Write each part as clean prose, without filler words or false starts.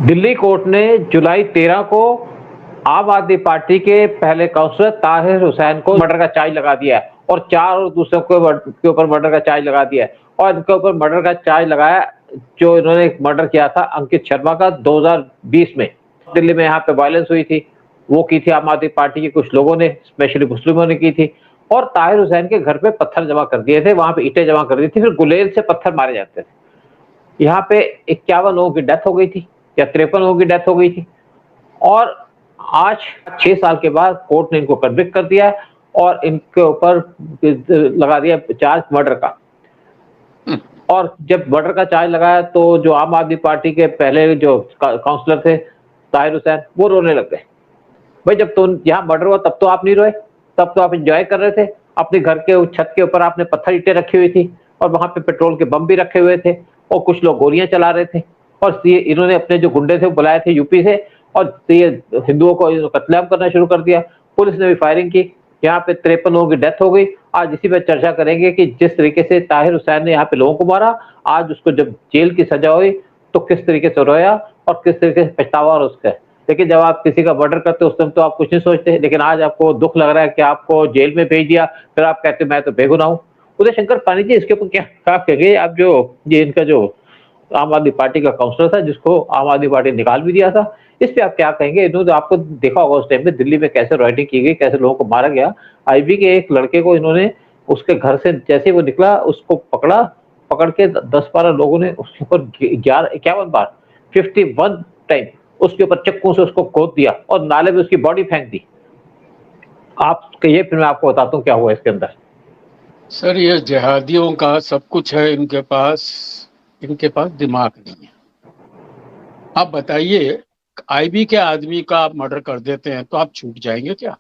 Delhi court ने जुलाई 13 को आम आदमी पार्टी के पहले काउंसलर ताहिर हुसैन को मर्डर का चार्ज लगा दिया है और 4 और दूसरों के ऊपर मर्डर का चार्ज लगा दिया है और इनके ऊपर मर्डर का चार्ज लगाया जो इन्होंने मर्डर किया था अंकित शर्मा का 2020 में। दिल्ली में यहाँ पे वायलेंस हुई थी, वो की थी आम आदमी पार्टी के कुछ लोगों ने, स्पेशली मुस्लिमों ने की थी और ताहिर हुसैन के घर पे पत्थर जमा कर दिए थे, वहां पे ईंटें जमा कर दी थी, फिर गुलेल से पत्थर मारे जाते थे। यहाँ पे 51 लोगों की डेथ हो गई थी या 53 लोगों की डेथ हो गई थी और आज 6 साल के बाद कोर्ट ने इनको कन्विक्ट कर दिया है और इनके ऊपर लगा दिया चार्ज मर्डर का। और जब मर्डर का चार्ज लगाया तो जो आम आदमी पार्टी के पहले जो काउंसलर थे ताहिर हुसैन, वो रोने लग गए। भाई जब तो यहाँ मर्डर हुआ तब तो आप नहीं रोए, तब तो आप एंजॉय कर रहे थे। अपने घर के छत के ऊपर आपने पत्थर ईंटें रखी हुई थी और वहां पे पेट्रोल के बम भी रखे हुए थे और कुछ लोग गोलियां चला रहे थे और इन्होंने अपने जो गुंडे थे बुलाए थे यूपी से और ये हिंदुओं को कत्लेआम करना शुरू कर दिया। पुलिस ने भी फायरिंग की, यहाँ पे 53 लोगों की डेथ हो गई। आज इसी पे चर्चा करेंगे कि जिस तरीके से ताहिर हुसैन ने यहाँ पे लोगों को मारा, आज उसको जब जेल की सजा हुई तो किस तरीके से रोया और किस तरीके से पछतावा और उसका। लेकिन जब आप किसी का मर्डर करते हो उस टाइम तो आप कुछ नहीं सोचते, लेकिन आज आपको दुख लग रहा है कि आपको जेल में भेज दिया, फिर आप कहते मैं तो बेगुनाह हूँ। उदय शंकर पानी जी, इसके ऊपर क्या कहेंगे आप? जो ये इनका जो आम आदमी पार्टी का काउंसलर था जिसको आम आदमी पार्टी ने निकाल भी दिया था, इस पे आप क्या कहेंगे? इन्होंने आपको देखा होगा उस टाइम पे दिल्ली में कैसे राइटिंग की गई, कैसे लोगों को मारा गया। आईबी के एक लड़के को इन्होंने उसके घर से जैसे वो निकला उसको पकड़ा, पकड़ के 10-12 लोगों ने उसके ऊपर 51 बार 51 टाइम उसके ऊपर चक्कू से उसको खोद दिया और नाले में उसकी बॉडी फेंक दी। आप कहिए, फिर मैं आपको बताता हूँ क्या हुआ इसके अंदर। सर, ये जिहादियों का सब कुछ है इनके पास दिमाग नहीं है। आप बताइए, आईबी के आदमी का आप मर्डर कर देते हैं तो आप छूट जाएंगे क्या?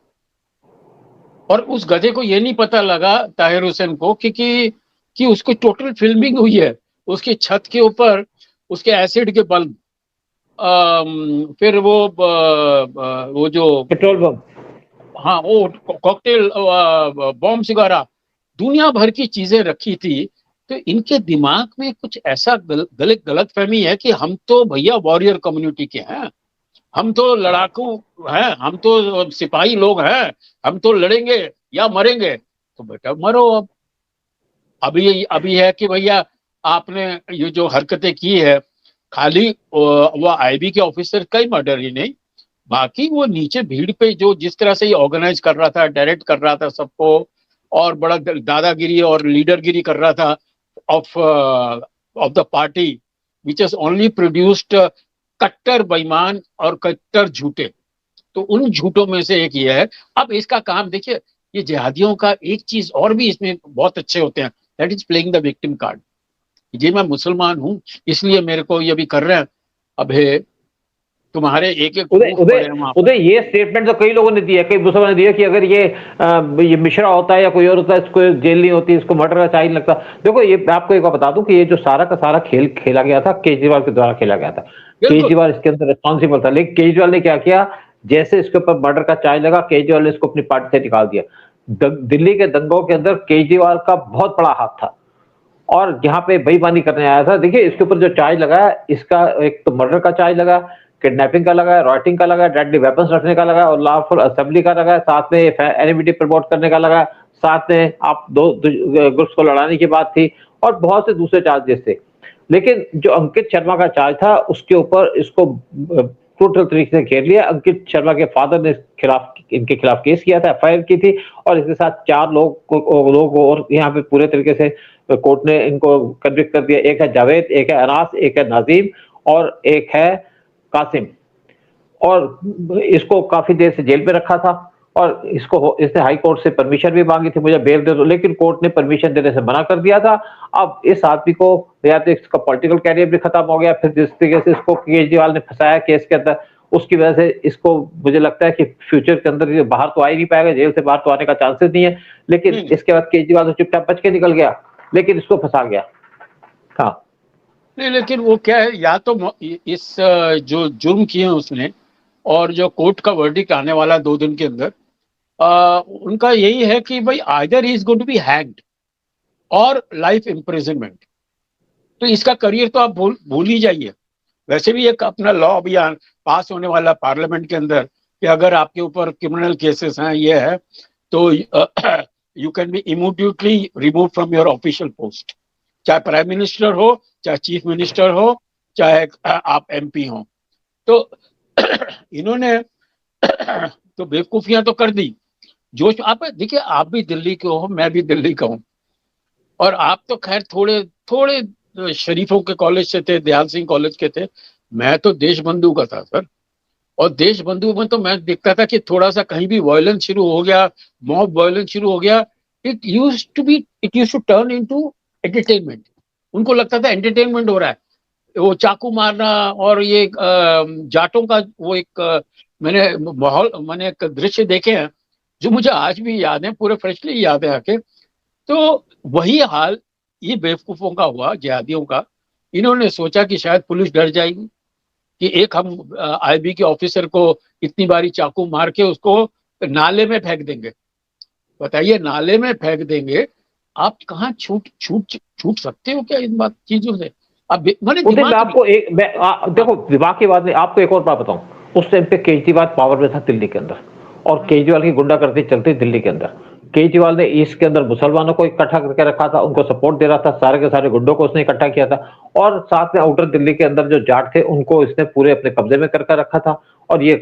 और उस गधे को ये नहीं पता लगा ताहिर हुसैन को कि उसको टोटल फिल्मिंग हुई है उसकी छत के ऊपर, उसके एसिड के बल्ब, फिर वो जो पेट्रोल पंप, हाँ वो कॉकटेल बॉम्ब सिगारा, दुनिया भर की चीजें रखी थी। तो इनके दिमाग में कुछ ऐसा गलत फहमी है कि हम तो भैया वॉरियर कम्युनिटी के हैं, हम तो लड़ाकू हैं, हम तो सिपाही लोग हैं, हम तो लड़ेंगे या मरेंगे। तो बेटा मरो। अब अभी है कि भैया आपने ये जो हरकतें की है, खाली वो आईबी के ऑफिसर का ही मर्डर ही नहीं, बाकी वो नीचे भीड़ पे जो जिस तरह से ये ऑर्गेनाइज कर रहा था, डायरेक्ट कर रहा था सबको, और बड़ा दादागिरी और लीडरगिरी कर रहा था of the party which has only produced कट्टर बेईमान और कट्टर झूठे। तो उन झूठों में से एक ये है। अब इसका काम देखिए, ये जिहादियों का एक चीज और भी इसमें बहुत अच्छे होते हैं, that is playing the victim card. जी मैं मुसलमान हूं इसलिए मेरे को ये भी कर रहे हैं। अब तुम्हारे एक एक उदय ये स्टेटमेंट तो कई लोगों ने दिया, कई मुसलमान ने दिया कि अगर ये मिश्रा होता है या कोई और होता है इसको जेल नहीं होती, इसको मर्डर का चार्ज लगता। देखो ये मैं आपको एक बात बता दूं कि ये जो सारा का सारा खेल खेला गया था केजरीवाल के द्वारा खेला गया था। केजरीवाल इसके अंदर रिस्पॉन्सिबल था, लेकिन केजरीवाल ने क्या किया, जैसे इसके ऊपर मर्डर का चार्ज लगा केजरीवाल ने इसको अपनी पार्टी से निकाल दिया। दिल्ली के दंगों के अंदर केजरीवाल का बहुत बड़ा हाथ था और यहाँ पे बेईमानी करने आया था। देखिए इसके ऊपर जो चार्ज लगा, इसका एक तो मर्डर का चार्ज लगा, किडनैपिंग का लगा, रॉयटिंग का लगा, डेडली वेपन्स रखने का लगा और लॉफुल असेंबली का लगा, साथ में एनिमिटी प्रमोट करने का लगा, साथ में आप दो ग्रुप्स को लड़ाने की बात थी और बहुत से दूसरे चार्जेस थे। लेकिन जो अंकित शर्मा का चार्ज था उसके ऊपर इसको टोटल तरीके से घेर लिया। अंकित शर्मा के फादर ने इनके खिलाफ केस किया था, एफआईआर की थी और इसके साथ 4 लोग और यहाँ पे पूरे तरीके से कोर्ट ने इनको कन्विक्ट कर दिया। एक है जावेद, एक है अनास, एक है नाजीम और एक है कासिम। और इसको काफी देर से जेल पे रखा था और इसने हाई कोर्ट से परमिशन भी मांगी थी, मुझे बेल दे दो, लेकिन कोर्ट ने परमिशन देने से मना कर दिया था। अब इस आदमी को या तो इसका पॉलिटिकल कैरियर भी खत्म हो गया, फिर जिस तरीके से इसको केजरीवाल ने फंसाया केस के अंदर, उसकी वजह से इसको मुझे लगता है कि फ्यूचर के अंदर बाहर तो आ ही नहीं पाएगा, जेल से बाहर तो आने का चांसेस नहीं है। लेकिन इसके बाद केजरीवाल तो चुपचाप बच के निकल गया, लेकिन इसको फंसा गया। हाँ नहीं, लेकिन वो क्या है, या तो इस जो जुर्म किए उसने और जो कोर्ट का वर्डिक्ट आने वाला 2 दिन के अंदर, उनका यही है कि भाई either he is going to be hanged और लाइफ इम्प्रिजनमेंट। तो इसका करियर तो आप भूल ही जाइए। वैसे भी एक अपना लॉ अभियान पास होने वाला पार्लियामेंट के अंदर कि अगर आपके ऊपर क्रिमिनल केसेस हैं, ये है, तो you can be immediately remove from your official post, चाहे प्राइम मिनिस्टर हो, चाहे चीफ मिनिस्टर हो, चाहे आप एमपी हो। तो इन्होंने तो बेवकूफियां तो कर दी। जो आप देखिए, आप भी दिल्ली के हो, मैं भी दिल्ली का हूं, और आप तो खैर थोड़े थोड़े शरीफों के कॉलेज से थे, दयाल सिंह कॉलेज के थे। मैं तो देश बंधु का था सर, और देश बंधु में तो मैं देखता था कि थोड़ा सा कहीं भी वायलेंस शुरू हो गया, मॉब वायलेंस शुरू हो गया, it use to turn into entertainment. उनको लगता था एंटरटेनमेंट हो रहा है, वो चाकू मारना, और ये जाटों का वो एक मैंने एक दृश्य देखे हैं जो मुझे आज भी याद है, पूरे फ्रेशली याद है आके। तो वही हाल ये बेवकूफों का हुआ, जिहादियों का। इन्होंने सोचा कि शायद पुलिस डर जाएगी, कि एक हम आईबी के ऑफिसर को इतनी बारी चाकू मार के उसको नाले में फेंक देंगे। बताइए, नाले में फेंक देंगे, आप कहाँ छूट छूट छूट सकते हो क्या इन बात चीजों से? अब मैंने उस दिन मैं दिमाग आपको एक देखो, दिमाग की बात नहीं, आपको एक और बात बताऊं। उस टाइम पे केजरीवाल पावर में था दिल्ली के अंदर, और केजरीवाल की गुंडागर्दी चलती दिल्ली के अंदर। केजरीवाल ने ईस्ट के अंदर मुसलमानों को इकट्ठा करके रखा था, उनको सपोर्ट दे रहा था, सारे के सारे गुंडों को उसने इकट्ठा किया था, और साथ में आउटर दिल्ली के अंदर जो जाट थे उनको इसने पूरे अपने कब्जे में करके रखा था। और ये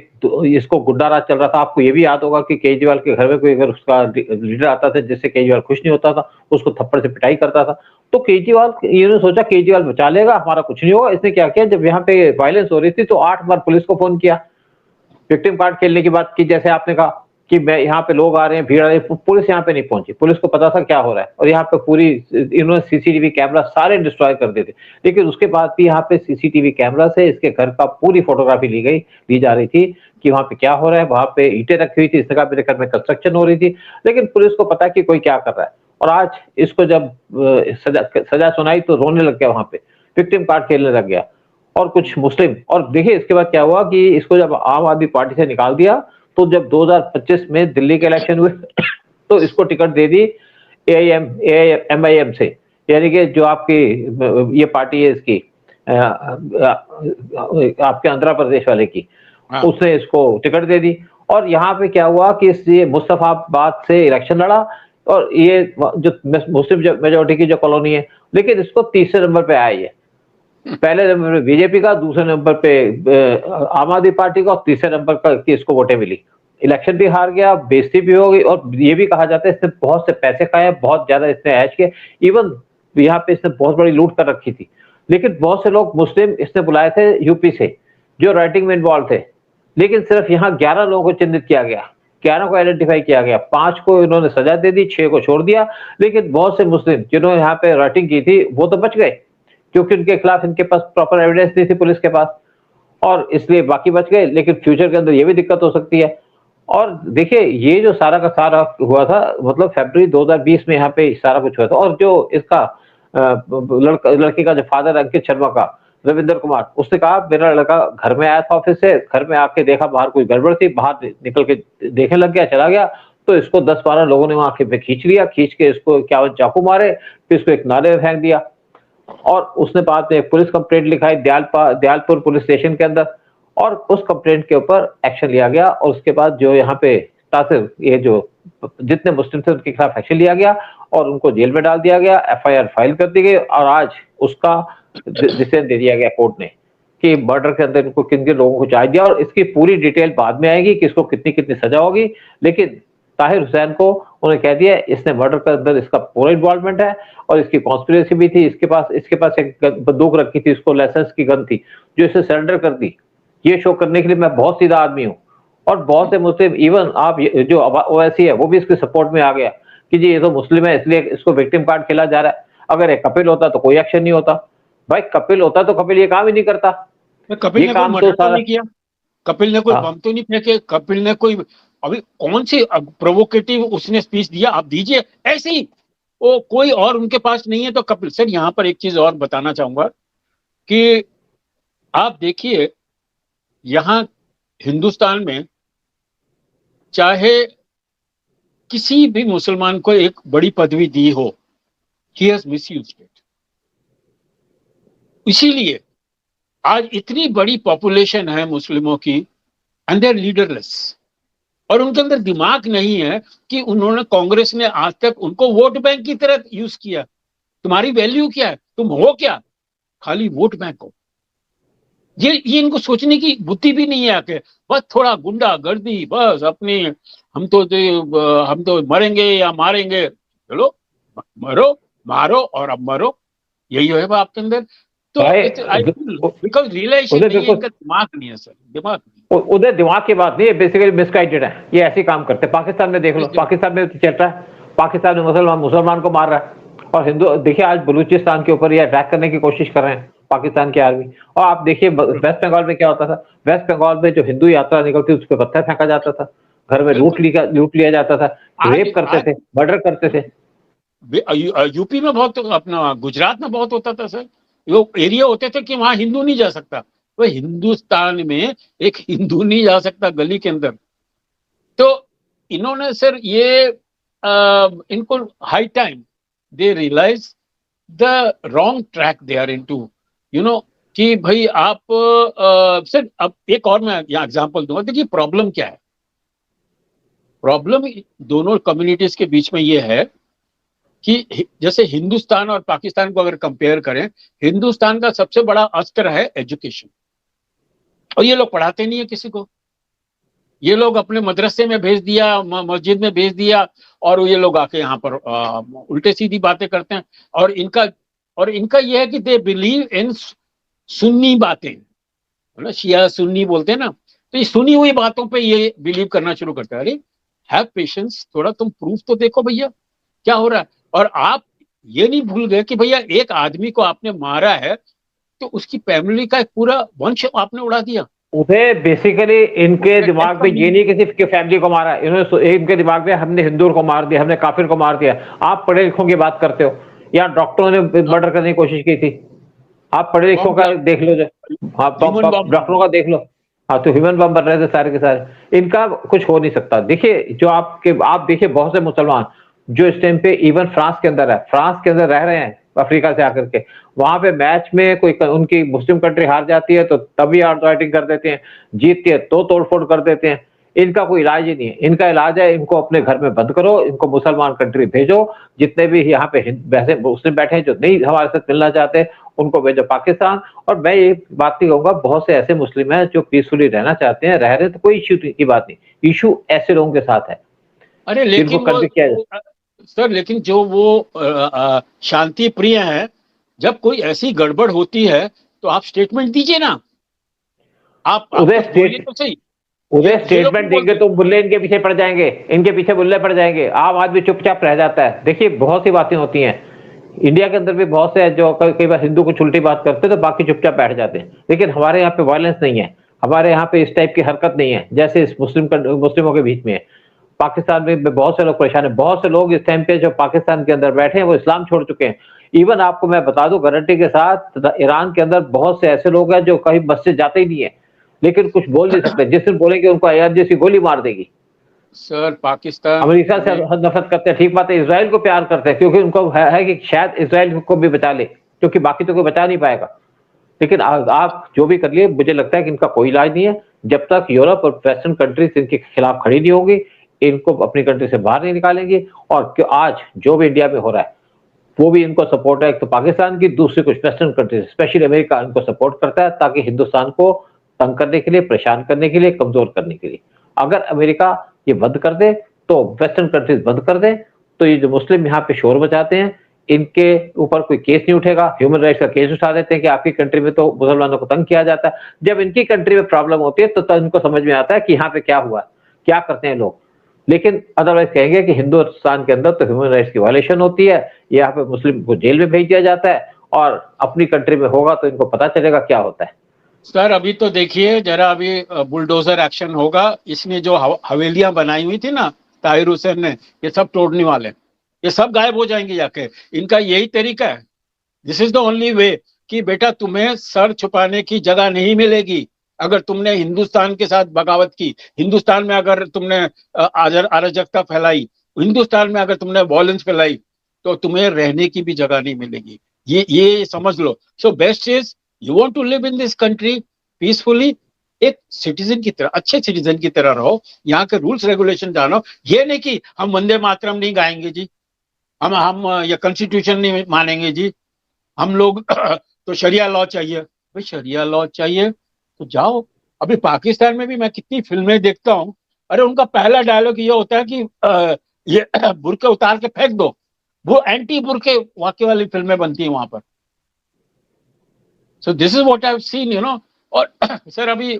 इसको गुंडा राज चल रहा था। आपको ये भी याद होगा कि केजरीवाल के घर में कोई अगर उसका लीडर आता था जिससे केजरीवाल खुश नहीं होता था, उसको थप्पड़ से पिटाई करता था। तो केजरीवाल, इन्होंने सोचा केजरीवाल बचा लेगा, हमारा कुछ नहीं होगा। इसने क्या किया, जब यहाँ पे वायलेंस हो रही थी तो 8 बार पुलिस को फोन किया, विक्टिम कार्ड खेलने की बात की, जैसे आपने कहा कि मैं यहाँ पे लोग आ रहे हैं, भीड़ आ रही है, पुलिस यहाँ पे नहीं पहुंची। पुलिस को पता था क्या हो रहा है, और यहाँ पे पूरी इन्होंने सीसीटीवी कैमरा सारे डिस्ट्रॉय कर देते। लेकिन उसके बाद भी यहाँ पे सीसीटीवी कैमरा से इसके घर का पूरी फोटोग्राफी ली जा रही थी कि वहां पे क्या हो रहा है। वहां पे ईंटें रखी हुई थी, इसने कहा मेरे घर में कंस्ट्रक्शन हो रही थी। लेकिन पुलिस को पता कि कोई क्या कर रहा है। और आज इसको जब सजा सुनाई तो रोने लग गया, वहां पे विक्टिम कार्ड खेलने लग गया, और कुछ मुस्लिम। और देखिए इसके बाद क्या हुआ कि इसको जब आम आदमी पार्टी से निकाल दिया, तो जब 2025 में दिल्ली के इलेक्शन हुए तो इसको टिकट दे दी एमआईएम से, यानी कि जो आपकी ये पार्टी है इसकी आपके आंध्र प्रदेश वाले की, उसने इसको टिकट दे दी। और यहाँ पे क्या हुआ कि ये मुस्तफाबाद से इलेक्शन लड़ा, और ये जो मुस्लिम मेजोरिटी की जो कॉलोनी है, लेकिन इसको तीसरे नंबर पे आया ये। पहले नंबर पे बीजेपी का, दूसरे नंबर पे आम आदमी पार्टी का, और तीसरे नंबर पर इसको वोटें मिली। इलेक्शन भी हार गया, बेइज्जती भी हो गई, और ये भी कहा जाता है इसने बहुत से पैसे खाए, बहुत ज्यादा इसने ऐश किए। इवन यहाँ पे इसने बहुत बड़ी लूट कर रखी थी। लेकिन बहुत से लोग मुस्लिम इसने बुलाए थे यूपी से, जो राइटिंग में इन्वॉल्व थे। लेकिन सिर्फ यहाँ 11 लोगों को चिन्हित किया गया, 11 को आइडेंटिफाई किया गया, 5 को इन्होंने सजा दे दी, 6 को छोड़ दिया। लेकिन बहुत से मुस्लिम जिन्होंने यहाँ पे राइटिंग की थी वो तो बच गए, क्योंकि उनके खिलाफ इनके पास प्रॉपर एविडेंस नहीं थी पुलिस के पास, और इसलिए बाकी बच गए। लेकिन फ्यूचर के अंदर ये भी दिक्कत हो सकती है। और देखिए ये जो सारा का सारा हुआ था, मतलब फरवरी 2020 में यहाँ पे सारा कुछ हुआ था। और जो इसका लड़के का जो फादर अंकित शर्मा का, रविंद्र कुमार, उसने कहा मेरा लड़का घर में आया था ऑफिस से, घर में आके देखा बाहर कोई गड़बड़ थी, बाहर निकल के देखने लग गया, चला गया। तो इसको 10-12 लोगों ने वहां पे खींच लिया, खींच के इसको 51 चाकू मारे, फिर इसको एक नाले में फेंक दिया। और उसने बाद में पुलिस कंप्लेंट लिखाई दयालपुर पुलिस स्टेशन के अंदर, और उस कंप्लेंट के ऊपर एक्शन लिया गया। और उसके बाद जो यहाँ पे तासिर, ये जो जितने मुस्लिम थे उनके खिलाफ एक्शन लिया गया, और उनको जेल में डाल दिया गया, एफआईआर फाइल कर दी गई, और आज उसका डिसीजन दे दिया गया कोर्ट ने कि मर्डर के अंदर इनको किन किन लोगों को चार्ज दिया। और इसकी पूरी डिटेल बाद में आएगी कि इसको कितनी कितनी सजा होगी। लेकिन ताहिर हुसैन को उन्होंने कह दिया इसने मर्डर के अंदर इसका पूरा इन्वॉल्वमेंट है, और इसकी कॉन्स्पिरेसी भी थी। इसके पास एक बंदूक रखी थी, इसको लाइसेंस की गन थी, जो इसे सरेंडर कर दी। ये शो करने के लिए मैं बहुत सीधा आदमी हूँ। और बहुत से मुस्लिम, इवन आप जो ओवैसी है वो भी इसके सपोर्ट में आ गया कि जी ये तो मुस्लिम है इसलिए इसको विक्टिम कार्ड खेला जा रहा है। अगर एक कपिल होता तो कोई एक्शन नहीं होता। भाई कपिल होता तो कपिल ये काम ही नहीं करता। कपिल ने कोई मर्डर तो नहीं किया, कपिल ने कोई बम तो नहीं फेंके, कपिल ने कोई अभी कौन सी प्रोवोकेटिव उसने स्पीच दिया, आप दीजिए ऐसे ही। वो कोई और उनके पास नहीं है तो कपिल। सर यहाँ पर एक चीज और बताना चाहूंगा कि आप देखिए, यहाँ हिंदुस्तान में चाहे किसी भी मुसलमान को एक बड़ी पदवी दी हो, he has misused it। इसीलिए आज इतनी बड़ी पॉपुलेशन है मुस्लिमों की, एंड दे आर लीडरलेस, और उनके अंदर दिमाग नहीं है कि उन्होंने, कांग्रेस ने आज तक उनको वोट बैंक की तरह यूज किया। तुम्हारी वैल्यू क्या है, तुम हो क्या, खाली वोट बैंक हो। ये इनको सोचने की बुद्धि भी नहीं है आके, बस थोड़ा गुंडा गर्दी, बस अपनी, हम तो मरेंगे या मारेंगे, चलो मरो, मारो और अब मरो, यही है आपके अंदर। तो भाई बिकॉज रियलाइजेशन उधर नहीं है, देखो, इनका दिमाग नहीं है सर, दिमाग नहीं उधर दिमाग की बात नहीं है, बेसिकली मिसगाइडेड है, ये ऐसे ही काम करते हैं। पाकिस्तान में देख लो, है। पाकिस्तान में तो चल रहा है, पाकिस्तान में मुसलमान मुसलमान को मार रहा है, और हिंदू देखिए आज बलूचिस्तान के ऊपर ये अटैक करने की कोशिश कर रहे हैं पाकिस्तान की आर्मी। और आप देखिए वेस्ट बंगाल में क्या होता था, वेस्ट बंगाल में जो हिंदू यात्रा निकलती उस पर पत्थर फेंका जाता था, घर में लूट लिया जाता था, रेप करते थे, मर्डर करते थे। यूपी में बहुत, अपना गुजरात में बहुत होता था सर। वो एरिया होते थे कि वहां हिंदू नहीं जा सकता, वो हिंदुस्तान में एक हिंदू नहीं जा सकता गली के अंदर। तो इन्होंने सर ये इनको high time they realise the wrong track they are into, you know, कि भाई आप सर, अब एक और मैं यहाँ एग्जांपल दूंगा। देखिए प्रॉब्लम क्या है, प्रॉब्लम दोनों कम्युनिटीज के बीच में ये है कि जैसे हिंदुस्तान और पाकिस्तान को अगर कंपेयर करें, हिंदुस्तान का सबसे बड़ा अस्त्र है एजुकेशन, और ये लोग पढ़ाते नहीं है किसी को। ये लोग अपने मदरसे में भेज दिया, मस्जिद में भेज दिया, और ये लोग आके यहाँ पर उल्टे सीधी बातें करते हैं। और इनका यह है कि दे बिलीव इन सुन्नी बातें, ना शिया सुन्नी बोलते हैं ना, तो ये सुनी हुई बातों पे ये बिलीव करना शुरू करता है। अरे हैव पेशेंस, थोड़ा तुम प्रूफ तो देखो भैया क्या हो रहा है। और आप ये नहीं भूल गए कि भैया एक आदमी को आपने मारा है तो उसकी फैमिली का एक पूरा वंश आपने उड़ा दिया। उन्हें बेसिकली इनके दिमाग में ये नहीं कि सिर्फ के फैमिली को मारा, इन्होंने इनके दिमाग में हमने हिंदुओं को मार दिया, हमने काफिर को मार दिया। आप पढ़े लिखों की बात करते हो, या डॉक्टरों ने मर्डर करने की कोशिश की थी, आप पढ़े लिखों का देख लो, जो आप डॉक्टरों का देख लो, हाँ तो ह्यूमन बम बन रहे थे सारे के सारे। इनका कुछ हो नहीं सकता। देखिए जो आप देखिए बहुत से मुसलमान जो इस टाइम पे इवन फ्रांस के अंदर है, फ्रांस के अंदर रह रहे हैं अफ्रीका से आकर के, वहां पे मैच में कोई उनकी मुस्लिम कंट्री हार जाती है तो तभी आर्ट राइटिंग कर देते हैं, जीतती है तो तोड़फोड़ कर देते हैं। इनका कोई इलाज ही नहीं है। इनका इलाज है इनको अपने घर में बंद करो, इनको मुसलमान कंट्री भेजो, जितने भी यहाँ पे वैसे मुस्लिम बैठे हैं जो नहीं हमारे साथ मिलना चाहते उनको भेजो पाकिस्तान। और मैं ये बात नहीं कहूंगा, बहुत से ऐसे मुस्लिम हैं जो पीसफुली रहना चाहते हैं, रह रहे, तो कोई इश्यू की बात नहीं। इशू ऐसे लोगों के साथ है अरे जिनको लेकिन कर किया जाए। सर, लेकिन जो वो शांति प्रिय है, जब कोई ऐसी गड़बड़ होती है तो आप स्टेटमेंट दीजिए ना, आप उधर कुछ बोलिए तो सही। उधर ये लोग स्टेटमेंट देंगे तो बुल्ले इनके पीछे पड़ जाएंगे, इनके पीछे बुल्ले पड़ जाएंगे, आम आदमी चुपचाप रह जाता है। देखिए बहुत सी बातें होती हैं इंडिया के अंदर भी, बहुत से जो कई बार हिंदू को उल्टी बात करते हैं तो बाकी चुपचाप बैठ जाते हैं। लेकिन हमारे यहाँ पे वायलेंस नहीं है, हमारे यहाँ पे इस टाइप की हरकत नहीं है जैसे इस मुस्लिमों के बीच में है। पाकिस्तान में बहुत से लोग परेशान है, बहुत से लोग इस टाइम पे जो पाकिस्तान के अंदर बैठे हैं वो इस्लाम छोड़ चुके हैं। इवन आपको मैं बता दूं गारंटी के साथ, ईरान के अंदर बहुत से ऐसे लोग हैं जो कहीं मस्जिद जाते ही नहीं है, लेकिन कुछ बोल नहीं सकते, जिस दिन बोलेंगे उनको आईआरजीसी जैसी गोली मार देगी। सर पाकिस्तान, अमेरिका से नफरत करते हैं, ठीक बात है, इसराइल को प्यार करते हैं क्योंकि उनको है कि शायद इसराइल को भी बचा ले, क्योंकि बाकी तो कोई बचा नहीं पाएगा। लेकिन आप जो भी कर लिए, मुझे लगता है कि इनका कोई इलाज नहीं है जब तक यूरोप और वेस्टर्न कंट्रीज इनके खिलाफ खड़ी नहीं होगी, इनको अपनी कंट्री से बाहर नहीं निकालेंगे। और आज जो भी इंडिया में हो रहा है वो भी इनको सपोर्ट है, एक तो पाकिस्तान की, दूसरी कुछ वेस्टर्न कंट्रीज स्पेशली अमेरिका इनको सपोर्ट करता है ताकि हिंदुस्तान को तंग करने के लिए, परेशान करने के लिए, कमजोर करने के लिए। अगर अमेरिका ये बंद कर दे तो वेस्टर्न कंट्रीज बंद कर दे तो ये जो मुस्लिम यहाँ पे शोर बचाते हैं इनके ऊपर कोई केस नहीं उठेगा। ह्यूमन राइट्स का केस उठा देते हैं कि आपकी कंट्री में तो मुसलमानों को तंग किया जाता है। जब इनकी कंट्री में प्रॉब्लम होती है तो इनको समझ में आता है कि यहाँ पे क्या हुआ, क्या करते हैं लोग। लेकिन अदरवाइज कहेंगे कि हिंदुस्तान के अंदर तो ह्यूमन राइट्स की वायलेशन होती है, यहाँ पे मुस्लिम को जेल में भेज दिया जाता है, और अपनी कंट्री में होगा तो इनको पता चलेगा क्या होता है। सर अभी तो देखिए जरा, अभी बुलडोजर एक्शन होगा। इसने जो हवेलियां बनाई हुई थी ना ताहिर हुसैन ने, ये सब तोड़ने वाले, ये सब गायब हो जाएंगे जाके। इनका यही तरीका है, this is the only way कि बेटा तुम्हें सर छुपाने की जगह नहीं मिलेगी। अगर तुमने हिंदुस्तान के साथ बगावत की, हिंदुस्तान में अगर तुमने अराजकता फैलाई, हिंदुस्तान में अगर तुमने वॉयलेंस फैलाई, तो तुम्हें रहने की भी जगह नहीं मिलेगी। ये समझ लो। So best is you want to live in this country peacefully, एक सिटीजन की तरह, अच्छे सिटीजन की तरह रहो, यहाँ के रूल्स रेगुलेशन जानो। ये नहीं कि हम वंदे मातरम नहीं गाएंगे जी, हम ये कॉन्स्टिट्यूशन नहीं मानेंगे जी, हम लोग तो शरिया लॉ चाहिए। भाई शरिया लॉ चाहिए तो जाओ। अभी पाकिस्तान में भी मैं कितनी फिल्में देखता हूँ, अरे उनका पहला डायलॉग ये होता है कि ये बुर्के उतार के फेंक दो। वो एंटी बुर्के वाकई वाली फिल्में बनती हैं वहां पर। So this is what I have seen, you know. और सर अभी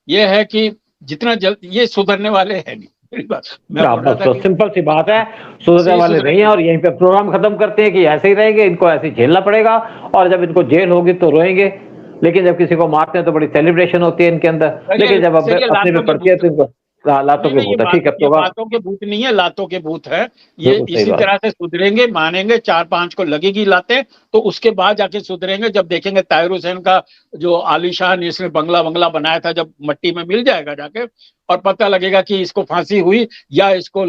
ये है कि जितना जल्द ये सुधरने वाले हैं नहीं, मेरी बात मैं बोल रहा था कि सिंपल सी बात है, सुधरने वाले नहीं है। और यहीं पे प्रोग्राम खत्म करते हैं कि ऐसे ही रहेंगे, इनको ऐसे ही झेलना पड़ेगा, और जब इनको जेल होगी तो रोएंगे। लेकिन जब किसी को मारते हैं तो बड़ी सेलिब्रेशन होती है इनके अंदर, लेकिन जब अपने में पड़ती है तो इनको लातों के भूत है। ठीक है, ये बातों के भूत नहीं है, लातों के भूत है। ये इसी तरह से सुधरेंगे, मानेंगे, 4-5 को लगेगी लाते, तो उसके बाद जाके सुधरेंगे। जब देखेंगे ताहिर हुसैन का जो आलीशान इसने बंगला बनाया था, जब मट्टी में मिल जाएगा जाके, और पता लगेगा कि इसको फांसी हुई या इसको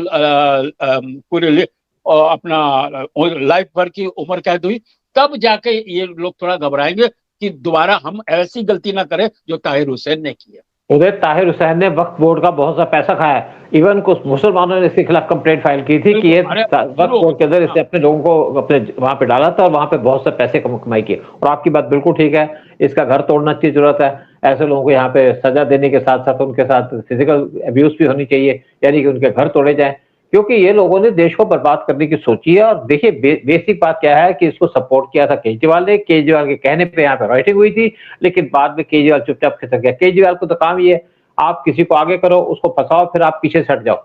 पूरे अपना लाइफ भर की उम्र कैद हुई, तब जाके ये लोग थोड़ा घबराएंगे कि दोबारा हम ऐसी गलती ना करें जो ताहिर हुसैन ने की है। उधर ताहिर हुसैन ने वक्फ बोर्ड का बहुत सा पैसा खाया है। इवन कुछ मुसलमानों ने इसके खिलाफ कंप्लेंट फाइल की थी कि ये वक्फ बोर्ड के अंदर इसने अपने लोगों को अपने वहां पे डाला था और वहां पे बहुत से पैसे कमाई किए। और आपकी बात बिल्कुल ठीक है, इसका घर तोड़ना की जरूरत है। ऐसे लोगों को यहाँ पे सजा देने के साथ साथ उनके साथ फिजिकल अब्यूज भी होनी चाहिए, यानी कि उनके घर तोड़े जाए, क्योंकि ये लोगों ने देश को बर्बाद करने की सोची है। और देखिए बेसिक बात क्या है कि इसको सपोर्ट किया था केजरीवाल ने, केजरीवाल के कहने पे यहाँ पे राइटिंग हुई थी, लेकिन बाद में केजरीवाल चुपचाप खिसक गया। केजरीवाल को तो काम ही है, आप किसी को आगे करो, उसको फंसाओ, फिर आप पीछे से हट जाओ।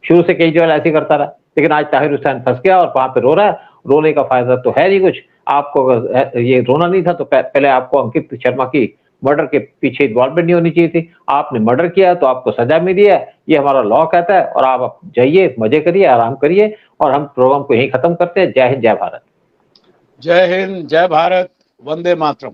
शुरू से केजरीवाल ऐसे ही करता रहा, लेकिन आज ताहिर हुसैन फंस गया और वहां पे रो रहा है। रोने का फायदा तो है नहीं कुछ। आपको अगर ये रोना नहीं था तो पहले आपको अंकित शर्मा की मर्डर के पीछे इन्वॉल्वमेंट नहीं होनी चाहिए थी। आपने मर्डर किया तो आपको सजा मिली है, ये हमारा लॉ कहता है। और आप जाइए, मजे करिए, आराम करिए, और हम प्रोग्राम को यहीं खत्म करते हैं। जय हिंद, जय भारत। जय हिंद, जय भारत, वंदे मातरम।